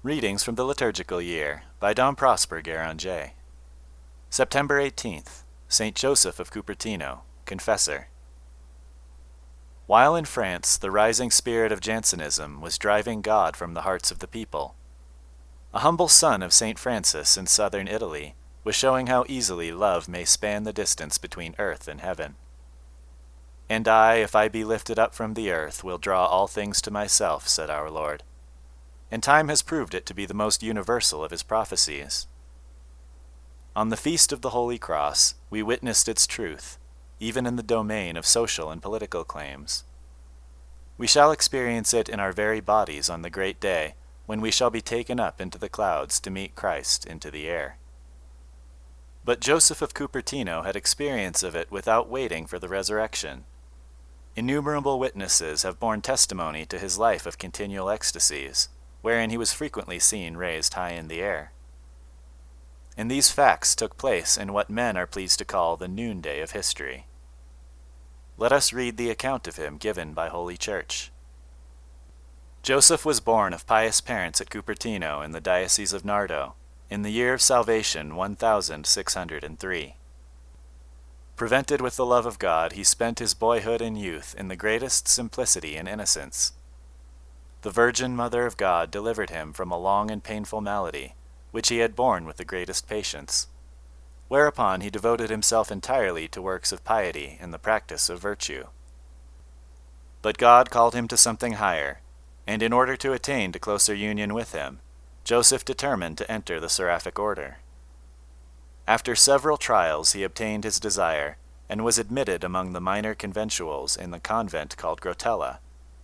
Readings from the Liturgical Year by Dom Prosper Guéranger. September 18th, St. Joseph of Cupertino, Confessor. While in France the rising spirit of Jansenism was driving God from the hearts of the people, a humble son of St. Francis in southern Italy was showing how easily love may span the distance between earth and heaven. "And I, if I be lifted up from the earth, will draw all things to myself," said our Lord. And time has proved it to be the most universal of his prophecies. On the Feast of the Holy Cross, we witnessed its truth, even in the domain of social and political claims. We shall experience it in our very bodies on the great day, when we shall be taken up into the clouds to meet Christ into the air. But Joseph of Cupertino had experience of it without waiting for the resurrection. Innumerable witnesses have borne testimony to his life of continual ecstasies, wherein he was frequently seen raised high in the air. And these facts took place in what men are pleased to call the noonday of history. Let us read the account of him given by Holy Church. Joseph was born of pious parents at Cupertino in the Diocese of Nardo, in the year of salvation 1603. Prevented with the love of God, he spent his boyhood and youth in the greatest simplicity and innocence. The Virgin Mother of God delivered him from a long and painful malady, which he had borne with the greatest patience, whereupon he devoted himself entirely to works of piety and the practice of virtue. But God called him to something higher, and in order to attain to closer union with him, Joseph determined to enter the seraphic order. After several trials he obtained his desire, and was admitted among the minor conventuals in the convent called Grotella,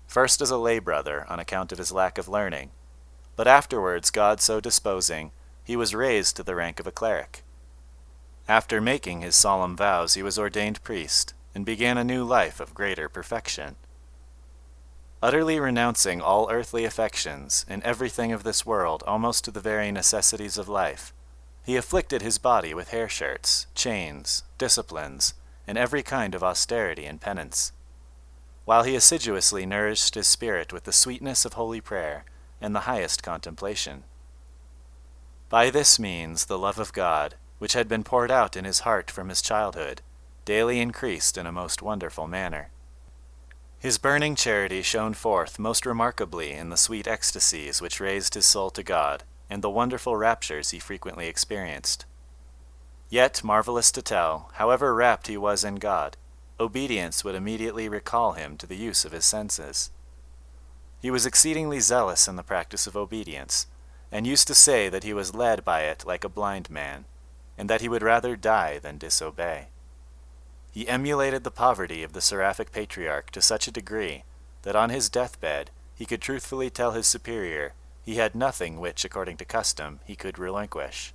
first as a lay brother on account of his lack of learning, but afterwards, God so disposing, he was raised to the rank of a cleric. After making his solemn vows, he was ordained priest, and began a new life of greater perfection. Utterly renouncing all earthly affections, and everything of this world, almost to the very necessities of life, he afflicted his body with hair shirts, chains, disciplines, and every kind of austerity and penance, while he assiduously nourished his spirit with the sweetness of holy prayer and the highest contemplation. By this means the love of God, which had been poured out in his heart from his childhood, daily increased in a most wonderful manner. His burning charity shone forth most remarkably in the sweet ecstasies which raised his soul to God, and the wonderful raptures he frequently experienced. Yet, marvelous to tell, however rapt he was in God, obedience would immediately recall him to the use of his senses. He was exceedingly zealous in the practice of obedience, and used to say that he was led by it like a blind man, and that he would rather die than disobey. He emulated the poverty of the seraphic patriarch to such a degree that on his deathbed he could truthfully tell his superior he had nothing which, according to custom, he could relinquish.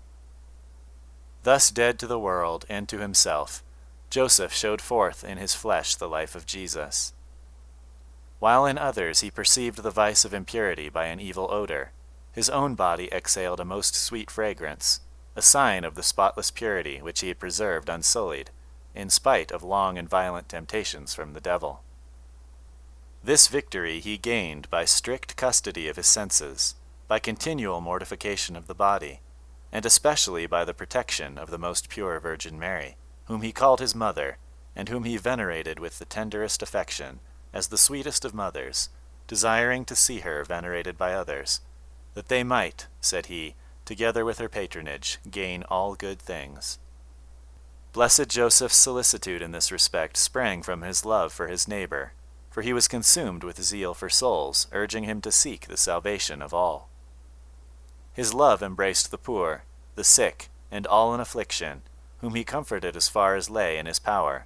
Thus dead to the world and to himself, Joseph showed forth in his flesh the life of Jesus. While in others he perceived the vice of impurity by an evil odor, his own body exhaled a most sweet fragrance, a sign of the spotless purity which he had preserved unsullied, in spite of long and violent temptations from the devil. This victory he gained by strict custody of his senses, by continual mortification of the body, and especially by the protection of the most pure Virgin Mary, whom he called his mother, and whom he venerated with the tenderest affection, as the sweetest of mothers, desiring to see her venerated by others, that they might, said he, together with her patronage, gain all good things. Blessed Joseph's solicitude in this respect sprang from his love for his neighbor, for he was consumed with zeal for souls, urging him to seek the salvation of all. His love embraced the poor, the sick, and all in affliction, whom he comforted as far as lay in his power,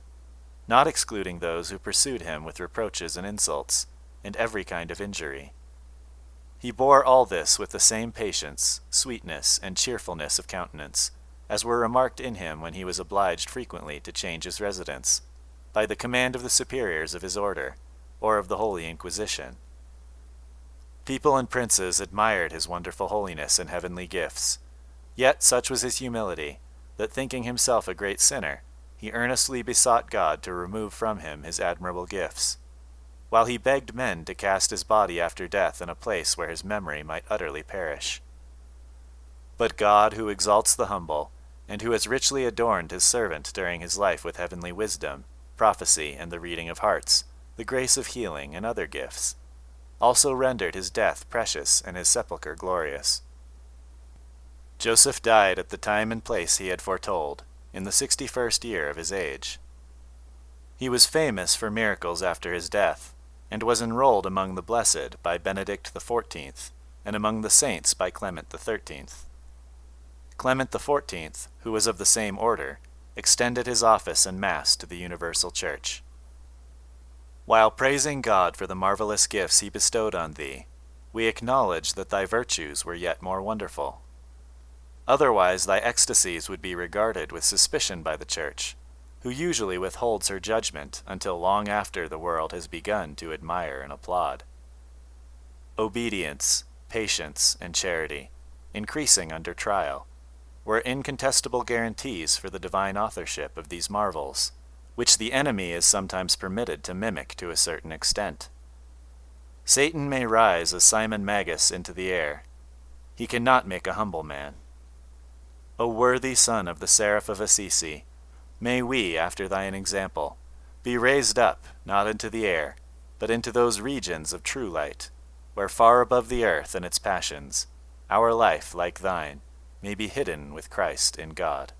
not excluding those who pursued him with reproaches and insults, and every kind of injury. He bore all this with the same patience, sweetness, and cheerfulness of countenance, as were remarked in him when he was obliged frequently to change his residence, by the command of the superiors of his order, or of the Holy Inquisition. People and princes admired his wonderful holiness and heavenly gifts, yet such was his humility, that thinking himself a great sinner, he earnestly besought God to remove from him his admirable gifts, while he begged men to cast his body after death in a place where his memory might utterly perish. But God, who exalts the humble, and who has richly adorned his servant during his life with heavenly wisdom, prophecy, and the reading of hearts, the grace of healing, and other gifts, also rendered his death precious and his sepulchre glorious. Joseph died at the time and place he had foretold, in the 61st year of his age. He was famous for miracles after his death, and was enrolled among the blessed by Benedict XIV, and among the saints by Clement XIII. Clement XIV, who was of the same order, extended his office and mass to the universal Church. While praising God for the marvelous gifts he bestowed on thee, we acknowledge that thy virtues were yet more wonderful. Otherwise thy ecstasies would be regarded with suspicion by the Church, who usually withholds her judgment until long after the world has begun to admire and applaud. Obedience, patience, and charity, increasing under trial, were incontestable guarantees for the divine authorship of these marvels, which the enemy is sometimes permitted to mimic to a certain extent. Satan may rise as Simon Magus into the air. He cannot make a humble man. O worthy Son of the Seraph of Assisi, may we, after thine example, be raised up, not into the air, but into those regions of true light, where far above the earth and its passions, our life, like thine, may be hidden with Christ in God.